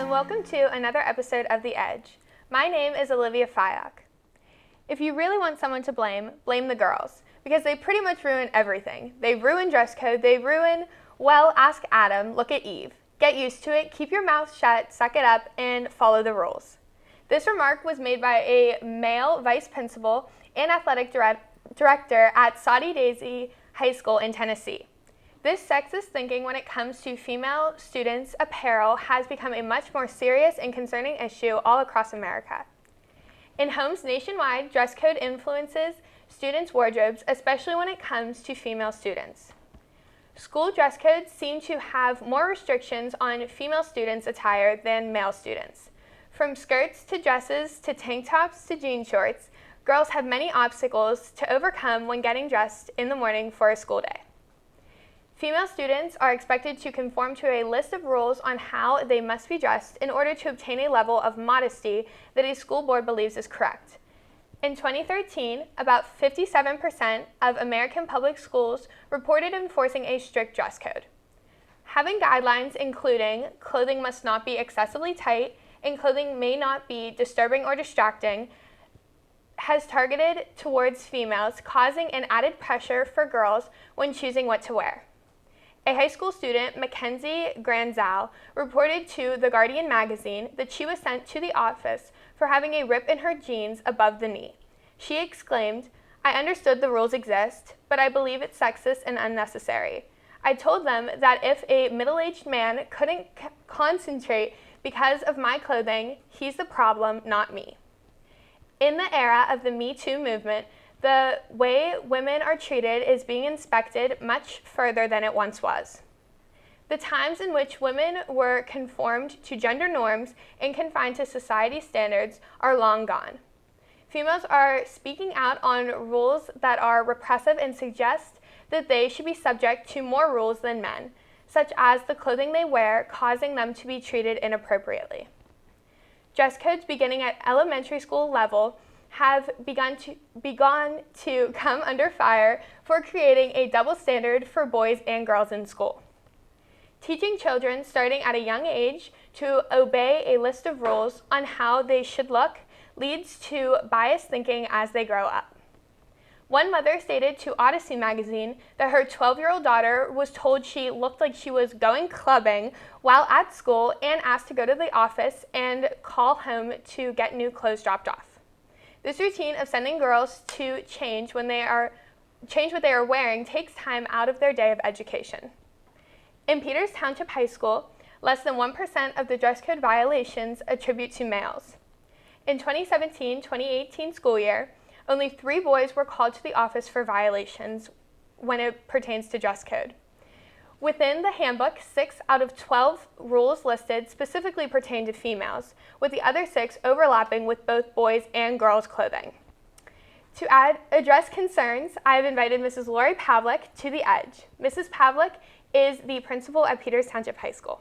and welcome to another episode of The Edge. My name is Olivia Fyock. If you really want someone to blame, blame the girls, because they pretty much ruin everything. They ruin dress code, they ruin, well, ask Adam, look at Eve. Get used to it, keep your mouth shut, suck it up, and follow the rules. This remark was made by a male vice principal and athletic director at Soddy Daisy High School in Tennessee. This sexist thinking when it comes to female students' apparel has become a much more serious and concerning issue all across America. In homes nationwide, dress code influences students' wardrobes, especially when it comes to female students. School dress codes seem to have more restrictions on female students' attire than male students. From skirts to dresses to tank tops to jean shorts, girls have many obstacles to overcome when getting dressed in the morning for a school day. Female students are expected to conform to a list of rules on how they must be dressed in order to obtain a level of modesty that a school board believes is correct. In 2013, about 57% of American public schools reported enforcing a strict dress code. Having guidelines including clothing must not be excessively tight and clothing may not be disturbing or distracting has targeted towards females, causing an added pressure for girls when choosing what to wear. A high school student, Mackenzie Granzal, reported to The Guardian magazine that she was sent to the office for having a rip in her jeans above the knee. She exclaimed, "I understood the rules exist, but I believe it's sexist and unnecessary. I told them that if a middle-aged man couldn't concentrate because of my clothing, he's the problem, not me." In the era of the Me Too movement, the way women are treated is being inspected much further than it once was. The times in which women were conformed to gender norms and confined to society standards are long gone. Females are speaking out on rules that are repressive and suggest that they should be subject to more rules than men, such as the clothing they wear, causing them to be treated inappropriately. Dress codes beginning at elementary school level have begun to come under fire for creating a double standard for boys and girls in school. Teaching children starting at a young age to obey a list of rules on how they should look leads to biased thinking as they grow up. One mother stated to Odyssey magazine that her 12-year-old daughter was told she looked like she was going clubbing while at school and asked to go to the office and call home to get new clothes dropped off. This routine of sending girls to change what they are wearing takes time out of their day of education. In Peters Township High School, less than 1% of the dress code violations attribute to males. In 2017-2018 school year, only 3 boys were called to the office for violations when it pertains to dress code. Within the handbook, 6 out of 12 rules listed specifically pertain to females, with the other 6 overlapping with both boys' and girls' clothing. To address concerns, I have invited Mrs. Lori Pavlik to The Edge. Mrs. Pavlik is the principal at Peters Township High School.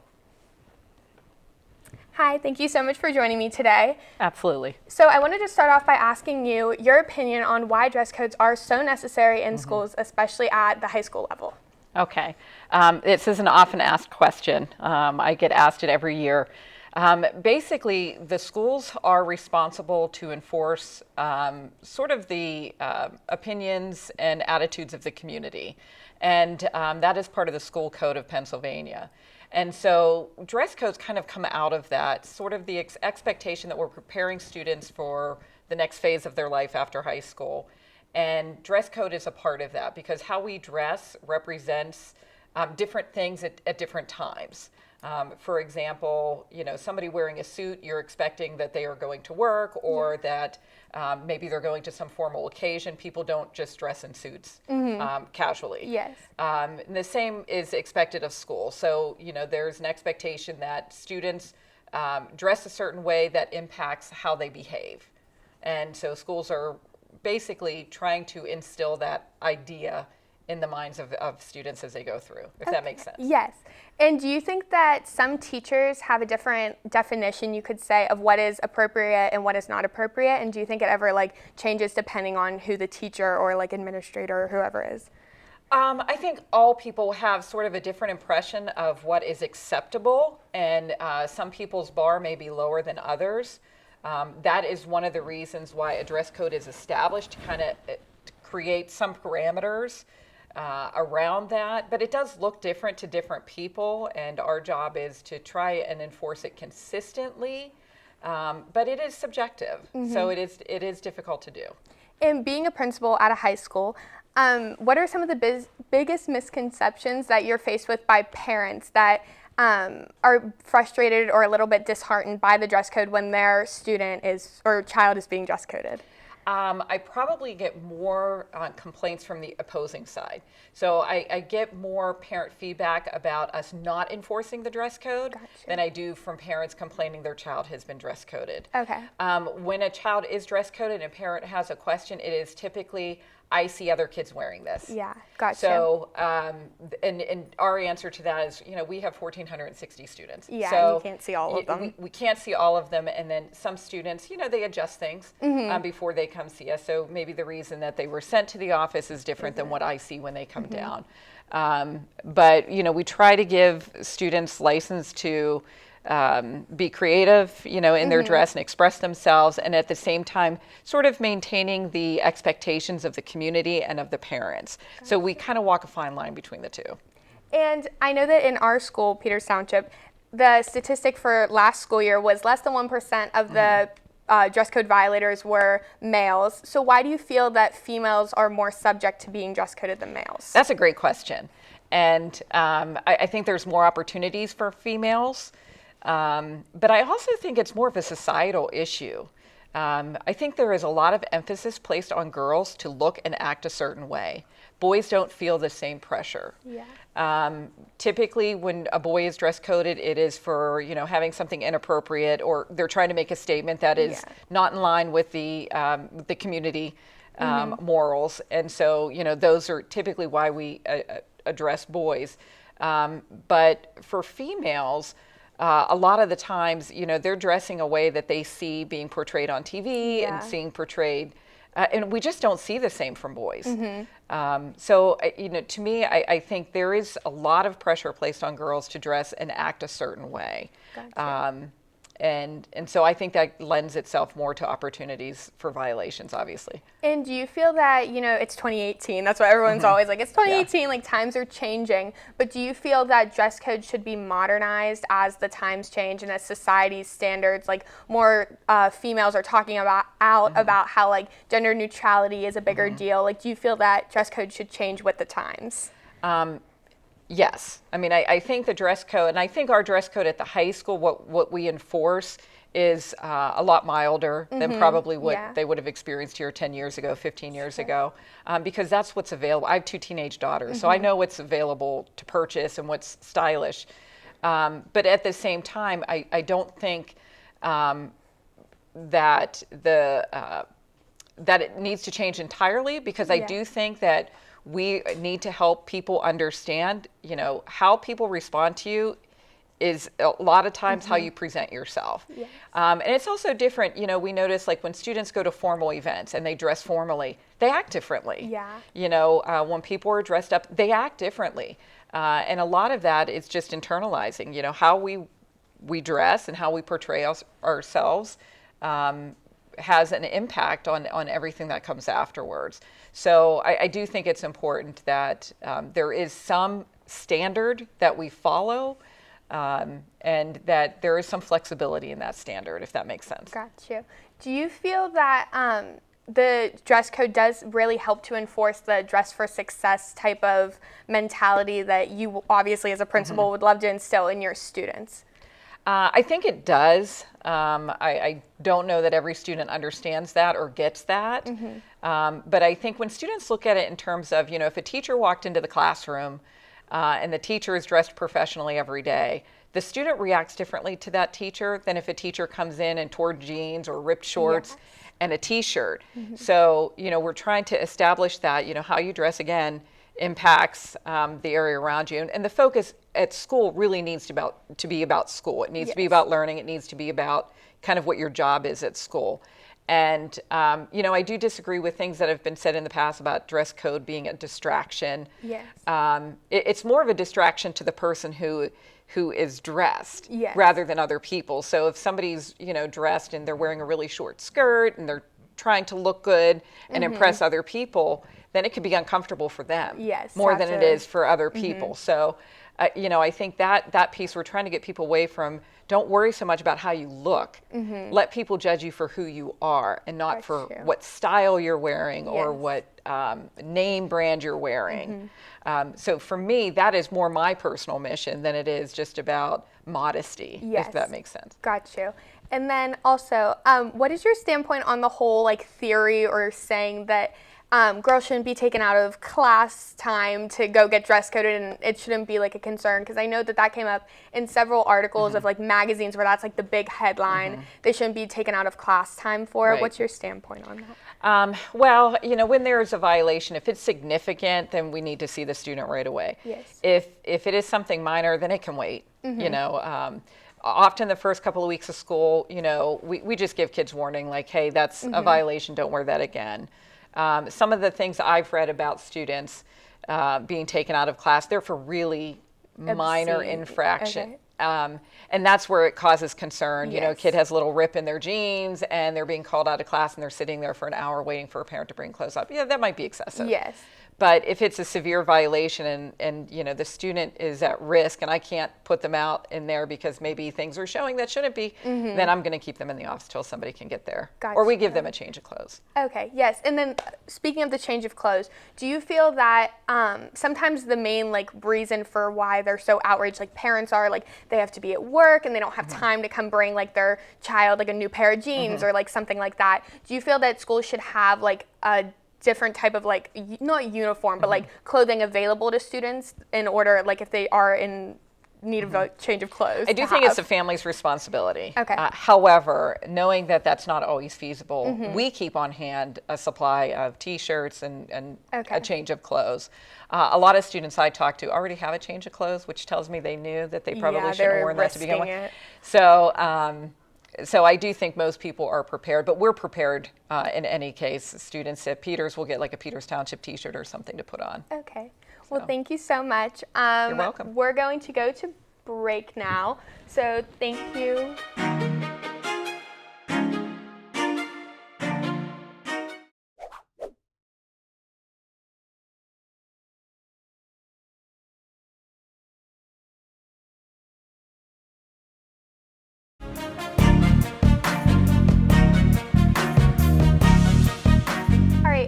Hi, thank you so much for joining me today. Absolutely. So I wanted to start off by asking you your opinion on why dress codes are so necessary in schools, especially at the high school level. Okay. This is an often asked question. I get asked it every year. Basically, the schools are responsible to enforce sort of the opinions and attitudes of the community. And that is part of the school code of Pennsylvania. And so dress codes kind of come out of that, sort of the expectation that we're preparing students for the next phase of their life after high school. And dress code is a part of that because how we dress represents different things at different times. For example, somebody wearing a suit, you're expecting that they are going to work or that maybe they're going to some formal occasion. People don't just dress in suits casually. Yes. The same is expected of school. So, there's an expectation that students dress a certain way that impacts how they behave. And so schools are basically trying to instill that idea in the minds of students as they go through, if that makes sense. Yes. And do you think that some teachers have a different definition, you could say, of what is appropriate and what is not appropriate? And do you think it ever changes depending on who the teacher or administrator or whoever is? I think all people have sort of a different impression of what is acceptable, and some people's bar may be lower than others. That is one of the reasons why a dress code is established, to kind of create some parameters around that. But it does look different to different people, and our job is to try and enforce it consistently. But it is subjective, so it is difficult to do. And being a principal at a high school, what are some of the biggest misconceptions that you're faced with by parents that are frustrated or a little bit disheartened by the dress code when their student or child is being dress coded? I probably get more complaints from the opposing side. So I get more parent feedback about us not enforcing the dress code than I do from parents complaining their child has been dress coded. Okay. When a child is dress coded and a parent has a question, it is typically, I see other kids wearing this. Yeah, gotcha. So, and our answer to that is, we have 1,460 students. Yeah, so you can't see all of them. We can't see all of them, and then some students, they adjust things before they come see us. So maybe the reason that they were sent to the office is different than what I see when they come down. But, we try to give students license to be creative, in their dress and express themselves, and at the same time, sort of maintaining the expectations of the community and of the parents. So we kind of walk a fine line between the two. And I know that in our school, Peters Township, the statistic for last school year was less than 1% of the dress code violators were males. So why do you feel that females are more subject to being dress coded than males? That's a great question. And I think there's more opportunities for females. But I also think it's more of a societal issue. I think there is a lot of emphasis placed on girls to look and act a certain way. Boys don't feel the same pressure. Yeah. Typically, when a boy is dress coded, it is for having something inappropriate, or they're trying to make a statement that is not in line with the community morals. And so those are typically why we address boys. But for females, a lot of the times, they're dressing a way that they see being portrayed on TV and seeing portrayed, and we just don't see the same from boys. So, to me, I think there is a lot of pressure placed on girls to dress and act a certain way. Gotcha. And so I think that lends itself more to opportunities for violations, obviously. And do you feel that, it's 2018, that's why everyone's always like, it's 2018, like times are changing, but do you feel that dress code should be modernized as the times change and as society's standards, like more females are talking about how like gender neutrality is a bigger deal? Like, do you feel that dress code should change with the times? Yes. I mean, I think the dress code, and I think our dress code at the high school, what we enforce is a lot milder than probably what they would have experienced here 10 years ago, 15 years ago, because that's what's available. I have 2 teenage daughters, so I know what's available to purchase and what's stylish. But at the same time, I don't think that that it needs to change entirely, because I do think that we need to help people understand, how people respond to you is a lot of times how you present yourself. Yes. And it's also different, we notice like when students go to formal events and they dress formally, they act differently. Yeah. When people are dressed up, they act differently. And a lot of that is just internalizing, how we dress and how we portray ourselves has an impact on everything that comes afterwards. So I do think it's important that there is some standard that we follow, and that there is some flexibility in that standard, if that makes sense. Got you. Do you feel that the dress code does really help to enforce the dress for success type of mentality that you obviously as a principal would love to instill in your students? I think it does. I don't know that every student understands that or gets that. But I think when students look at it in terms of, if a teacher walked into the classroom and the teacher is dressed professionally every day, the student reacts differently to that teacher than if a teacher comes in torn jeans or ripped shorts and a t-shirt. So, we're trying to establish that, how you dress, again, impacts the area around you. And the focus at school really needs to be about school. It needs to be about learning. It needs to be about kind of what your job is at school. And, I do disagree with things that have been said in the past about dress code being a distraction. Yes. It's more of a distraction to the person who is dressed rather than other people. So if somebody's, dressed and they're wearing a really short skirt and they're trying to look good and impress other people, then it could be uncomfortable for them more than it is for other people. So, I think that piece, we're trying to get people away from, don't worry so much about how you look. Let people judge you for who you are and not for what style you're wearing or what name brand you're wearing. So for me, that is more my personal mission than it is just about modesty, if that makes sense. Got you. And then also, what is your standpoint on the whole theory or saying that girls shouldn't be taken out of class time to go get dress coded and it shouldn't be a concern? Because I know that came up in several articles of magazines where that's the big headline. They shouldn't be taken out of class time for it. What's your standpoint on that? Well, when there is a violation, if it's significant, then we need to see the student right away. Yes. If it is something minor, then it can wait. Often the first couple of weeks of school, we just give kids warning, hey, that's a violation, don't wear that again. Some of the things I've read about students being taken out of class, they're for really minor infraction. And that's where it causes concern. A kid has a little rip in their jeans and they're being called out of class and they're sitting there for an hour waiting for a parent to bring clothes up. Yeah, that might be excessive. Yes. But if it's a severe violation and the student is at risk and I can't put them out in there because maybe things are showing that shouldn't be, then I'm going to keep them in the office till somebody can get there. Gotcha. Or we give them a change of clothes. Okay, yes. And then speaking of the change of clothes, do you feel that sometimes the main reason for why they're so outraged, parents are they have to be at work and they don't have time to come bring their child a new pair of jeans or something like that? Do you feel that schools should have a different type of not uniform but clothing available to students in order if they are in need of a change of clothes? I do think it's a family's responsibility. Okay. However, knowing that that's not always feasible, we keep on hand a supply of T-shirts and a change of clothes. A lot of students I talk to already have a change of clothes, which tells me they knew that they probably shouldn't have worn that to begin with. So I do think most people are prepared, but we're prepared in any case. Students at Peters will get a Peters Township t-shirt or something to put on. Okay. Well, thank you so much. You're welcome. We're going to go to break now, so thank you.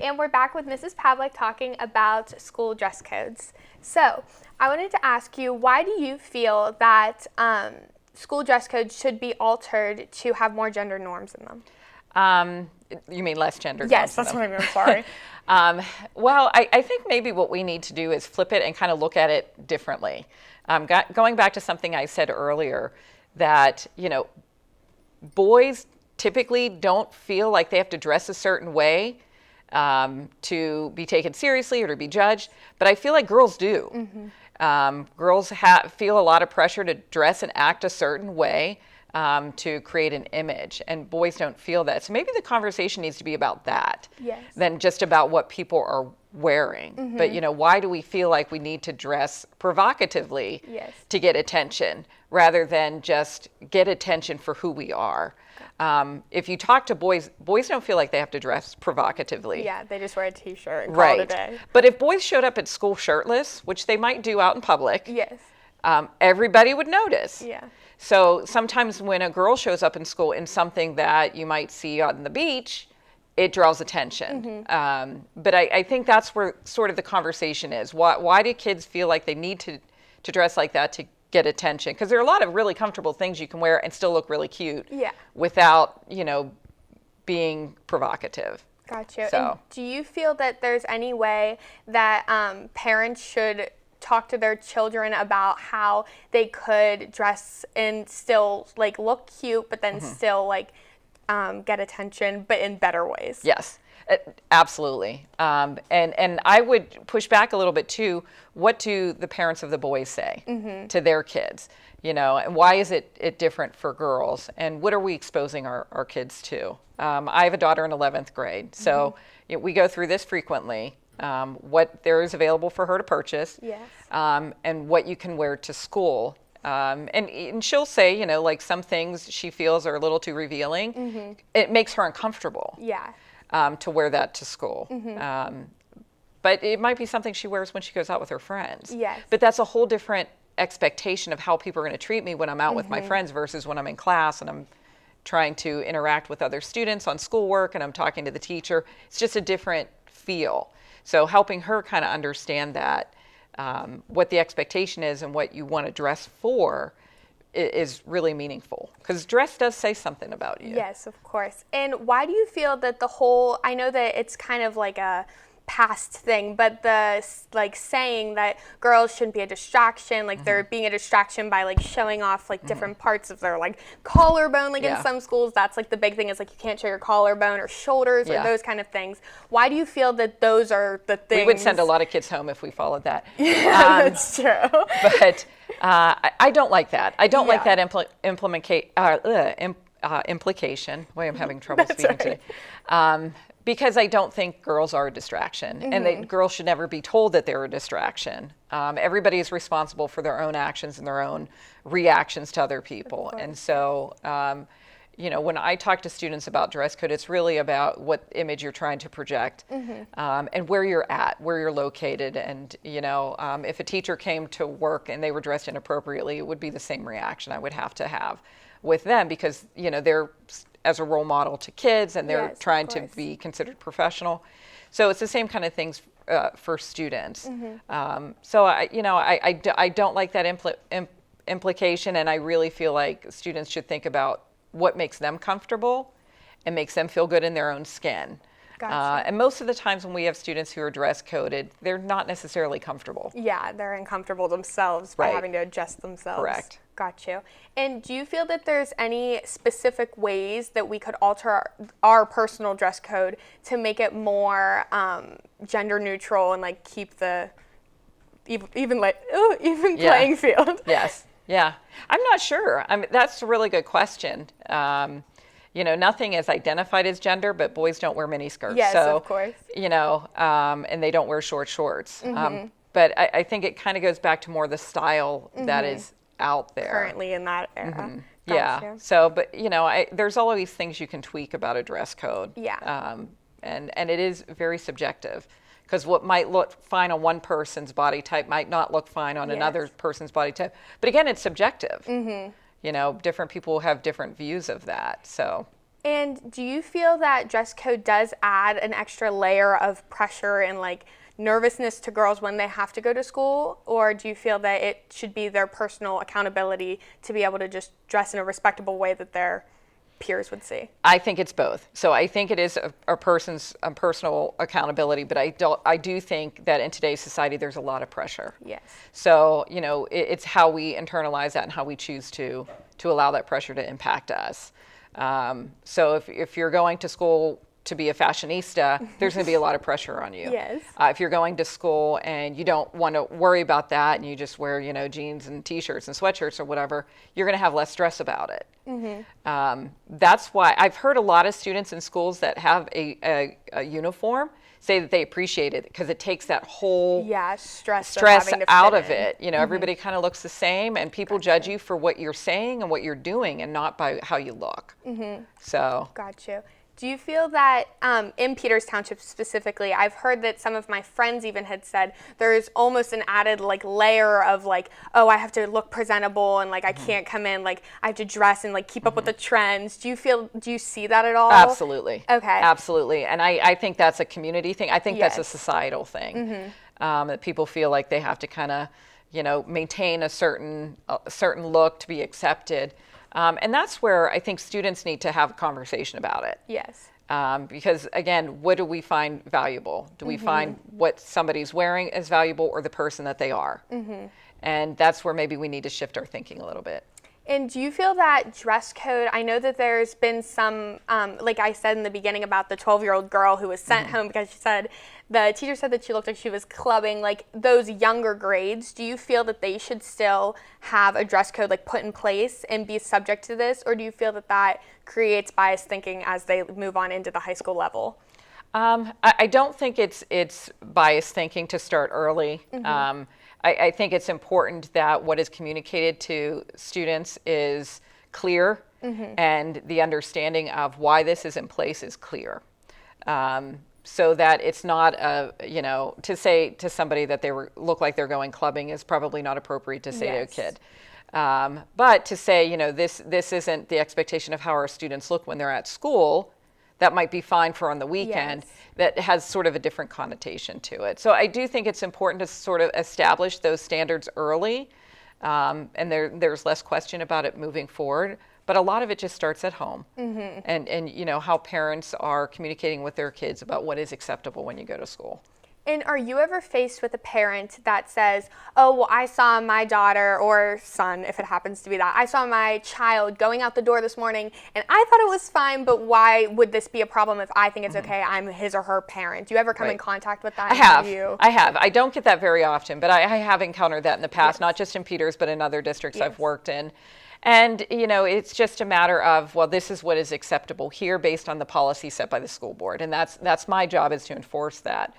And we're back with Mrs. Pavlik talking about school dress codes. So I wanted to ask you, why do you feel that school dress codes should be altered to have more gender norms in them? You mean less gender norms? Yes, that's what I mean. Sorry. Well, I think maybe what we need to do is flip it and kind of look at it differently. Going back to something I said earlier, that boys typically don't feel like they have to dress a certain way to be taken seriously or to be judged, but I feel like girls do. Girls feel a lot of pressure to dress and act a certain way to create an image, and boys don't feel that. So maybe the conversation needs to be about that than just about what people are wearing. But why do we feel like we need to dress provocatively to get attention rather than just get attention for who we are? If you talk to boys don't feel like they have to dress provocatively. Yeah, they just wear a t-shirt and call it a day. But if boys showed up at school shirtless, which they might do out in public, everybody would notice. Yeah. So sometimes when a girl shows up in school in something that you might see on the beach, it draws attention. But I think that's where sort of the conversation is. Why do kids feel like they need to dress like that to get attention? Because there are a lot of really comfortable things you can wear and still look really cute without, being provocative. Gotcha. So. And do you feel that there's any way that parents should talk to their children about how they could dress and still look cute, but then still get attention, but in better ways. Yes, absolutely. And I would push back a little bit too. What do the parents of the boys say to their kids? And why is it different for girls? And what are we exposing our kids to? I have a daughter in 11th grade, so we go through this frequently. What there is available for her to purchase, yes. And what you can wear to school. And she'll say, like some things she feels are a little too revealing. It makes her uncomfortable. Yeah. To wear that to school. But it might be something she wears when she goes out with her friends. Yes. But that's a whole different expectation of how people are going to treat me when I'm out with my friends versus when I'm in class and I'm trying to interact with other students on schoolwork and I'm talking to the teacher. It's just a different feel. So helping her kind of understand that, what the expectation is and what you want to dress for is really meaningful, because dress does say something about you. Yes, of course. And why do you feel that I know that it's kind of like a past thing, but the saying that girls shouldn't be a distraction, they're being a distraction by showing off different parts of their collarbone, in some schools that's the big thing is you can't show your collarbone or shoulders or those kind of things. Why do you feel that those are the things? We would send a lot of kids home if we followed that. Yeah, that's true. But I don't like that. I don't like that implication. Boy, I'm having trouble speaking today. Because I don't think girls are a distraction, and girls should never be told that they're a distraction. Everybody is responsible for their own actions and their own reactions to other people. And so, when I talk to students about dress code, it's really about what image you're trying to project, and where you're at, where you're located. And, if a teacher came to work and they were dressed inappropriately, it would be the same reaction I would have to have with them, because, they're as a role model to kids, and they're trying to be considered professional. So it's the same kind of things for students. So I don't like that implication, and I really feel like students should think about what makes them comfortable and makes them feel good in their own skin. Gotcha. And most of the times when we have students who are dress coded, they're not necessarily comfortable. Yeah, they're uncomfortable themselves by having to adjust themselves. Correct. Got you. And do you feel that there's any specific ways that we could alter our personal dress code to make it more gender neutral and keep the even playing field? Yes. Yeah. I'm not sure. That's a really good question. Nothing is identified as gender, but boys don't wear miniskirts. Yes, so, of course. And they don't wear short shorts. But I think it kind of goes back to more the style that is out there. Currently in that era. Yeah. So, but, there's always things you can tweak about a dress code. Yeah. And it is very subjective, because what might look fine on one person's body type might not look fine on another person's body type. But again, it's subjective. Different people have different views of that. So. And do you feel that dress code does add an extra layer of pressure and nervousness to girls when they have to go to school? Or do you feel that it should be their personal accountability to be able to just dress in a respectable way that their peers would see? I think it's both. So I think it is a person's personal accountability, but I do think that in today's society there's a lot of pressure. Yes. So it's how we internalize that and how we choose to allow that pressure to impact us. So if you're going to school to be a fashionista, there's going to be a lot of pressure on you. Yes. If you're going to school and you don't want to worry about that and you just wear, jeans and t-shirts and sweatshirts or whatever, you're going to have less stress about it. That's why I've heard a lot of students in schools that have a uniform say that they appreciate it, because it takes that whole stress out of it. Everybody kind of looks the same, and people judge you for what you're saying and what you're doing, and not by how you look. So. Got you. Do you feel that in Peters Township specifically, I've heard that some of my friends even had said there's almost an added layer of oh, I have to look presentable and I can't come in, I have to dress and keep up with the trends. Do you see that at all? Absolutely. Okay. Absolutely. And I think that's a community thing. I think that's a societal thing. That people feel like they have to kind of, maintain a certain look to be accepted. And that's where I think students need to have a conversation about it. Yes. Because again, what do we find valuable? Do we find what somebody's wearing as valuable, or the person that they are? And that's where maybe we need to shift our thinking a little bit. And do you feel that dress code, I know that there's been some, like I said in the beginning about the 12-year-old girl who was sent home because she said, the teacher said that she looked like she was clubbing, like those younger grades, do you feel that they should still have a dress code like put in place and be subject to this? Or do you feel that that creates biased thinking as they move on into the high school level? I don't think it's biased thinking to start early. I think it's important that what is communicated to students is clear and the understanding of why this is in place is clear. So that it's not to say to somebody that they look like they're going clubbing is probably not appropriate to say to a kid. But to say, this isn't the expectation of how our students look when they're at school, that might be fine for on the weekend, that has sort of a different connotation to it. So I do think it's important to sort of establish those standards early, and there's less question about it moving forward. But a lot of it just starts at home, and how parents are communicating with their kids about what is acceptable when you go to school. And are you ever faced with a parent that says, oh, well, I saw my daughter or son, if it happens to be that, I saw my child going out the door this morning and I thought it was fine, but why would this be a problem if I think it's okay? I'm his or her parent. Do you ever come in contact with that? I have. I don't get that very often, but I have encountered that in the past, not just in Peters, but in other districts I've worked in. And, it's just a matter of, well, this is what is acceptable here based on the policy set by the school board. And that's my job, is to enforce that.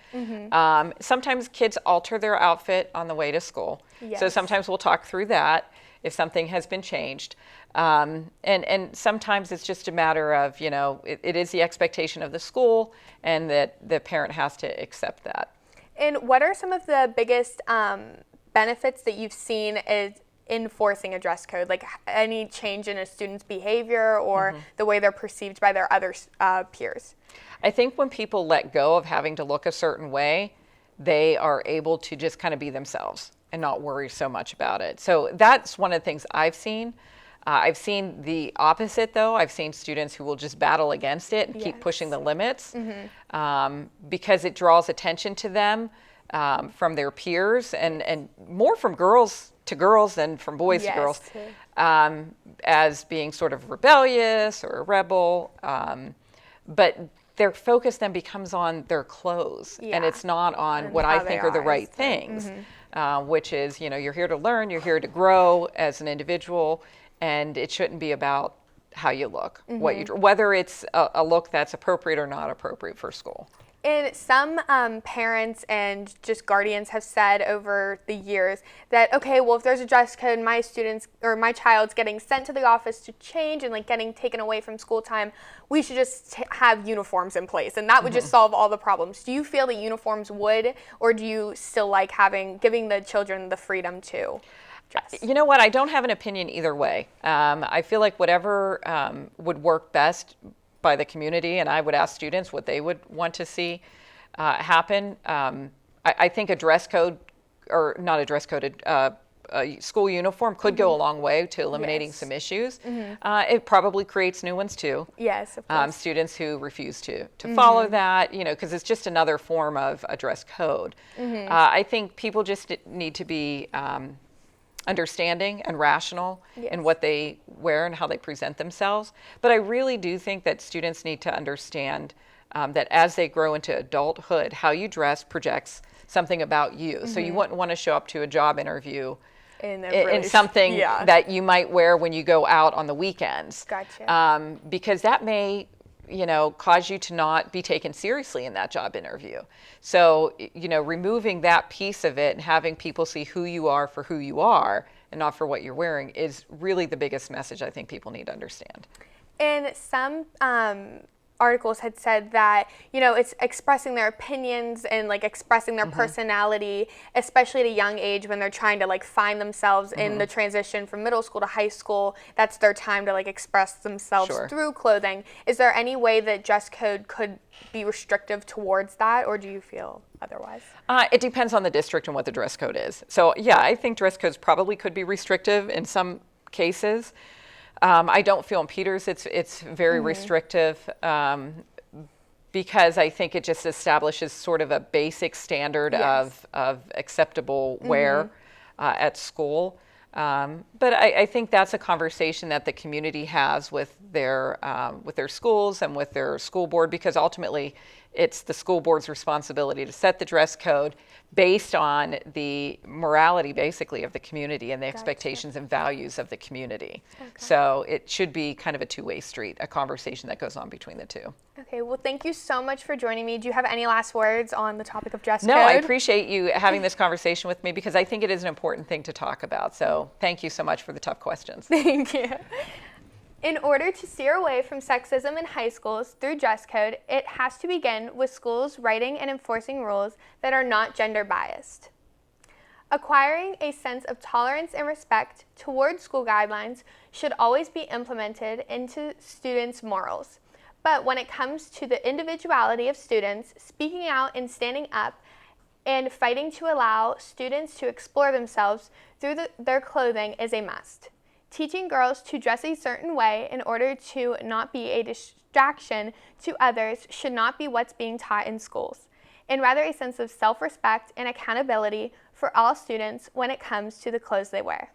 Sometimes kids alter their outfit on the way to school. So sometimes we'll talk through that if something has been changed. And sometimes it's just a matter of, it is the expectation of the school and that the parent has to accept that. And what are some of the biggest benefits that you've seen is enforcing a dress code, like any change in a student's behavior or the way they're perceived by their other peers? I think when people let go of having to look a certain way, they are able to just kind of be themselves and not worry so much about it. So that's one of the things I've seen. I've seen the opposite, though. I've seen students who will just battle against it and keep pushing the limits because it draws attention to them from their peers and more from girls to girls than from boys to girls, as being sort of rebellious or a rebel. But their focus then becomes on their clothes, and it's not on what I think are the right things, which is, you're here to learn, you're here to grow as an individual, and it shouldn't be about how you look, whether it's a look that's appropriate or not appropriate for school. And some parents and just guardians have said over the years that, okay, well, if there's a dress code, my students or my child's getting sent to the office to change and like getting taken away from school time, we should just have uniforms in place, and that would just solve all the problems. Do you feel that uniforms would, or do you still like giving the children the freedom to dress? You know what? I don't have an opinion either way. I feel like whatever would work best by the community, and I would ask students what they would want to see happen. I think a dress code, or not a dress code, a school uniform could go a long way to eliminating some issues. It probably creates new ones too. Yes, of course. Students who refuse to follow that, because it's just another form of a dress code. I think people just need to be understanding and rational in what they wear and how they present themselves. But I really do think that students need to understand that as they grow into adulthood, how you dress projects something about you. So you wouldn't want to show up to a job interview in something that you might wear when you go out on the weekends. Gotcha. Because that may cause you to not be taken seriously in that job interview. So, removing that piece of it and having people see who you are for who you are and not for what you're wearing is really the biggest message I think people need to understand. And some articles had said that, it's expressing their opinions and like expressing their personality, especially at a young age when they're trying to like find themselves in the transition from middle school to high school. That's their time to like express themselves through clothing. Is there any way that dress code could be restrictive towards that, or do you feel otherwise? It depends on the district and what the dress code is. So yeah, I think dress codes probably could be restrictive in some cases. I don't feel in Peters it's very restrictive because I think it just establishes sort of a basic standard of acceptable wear at school. But I think that's a conversation that the community has with their schools and with their school board, because ultimately it's the school board's responsibility to set the dress code based on the morality, basically, of the community and the expectations and values of the community. Okay. So it should be kind of a two-way street, a conversation that goes on between the two. Okay, well, thank you so much for joining me. Do you have any last words on the topic of dress code? No, I appreciate you having this conversation with me, because I think it is an important thing to talk about. So thank you so much for the tough questions. Thank you. In order to steer away from sexism in high schools through dress code, it has to begin with schools writing and enforcing rules that are not gender biased. Acquiring a sense of tolerance and respect toward school guidelines should always be implemented into students' morals. But when it comes to the individuality of students, speaking out and standing up and fighting to allow students to explore themselves through their clothing is a must. Teaching girls to dress a certain way in order to not be a distraction to others should not be what's being taught in schools, and rather a sense of self-respect and accountability for all students when it comes to the clothes they wear.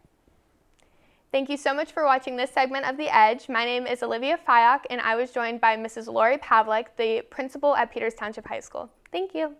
Thank you so much for watching this segment of The Edge. My name is Olivia Fyock, and I was joined by Mrs. Lori Pavlik, the principal at Peters Township High School. Thank you.